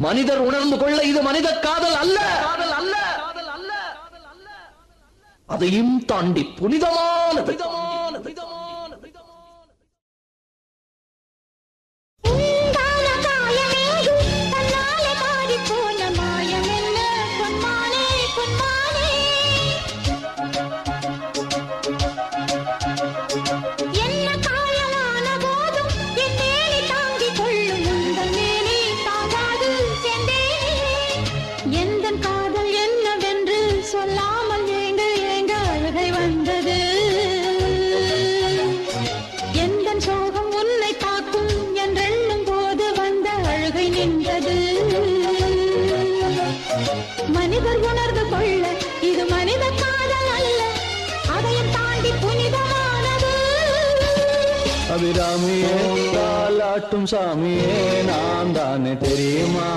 மனிதர் உணர்ந்து கொள்ள இது மனித காதல் அல்ல, அதையும் தாண்டி புனிதமானது. மனிதர் உணர்ந்து கொள்ள இது மனித காதல் அல்ல, அதையும் தாண்டி புனிதமானது. அபிராமியே தாலாட்டும் சாமியே நான் தானே தெரியுமா?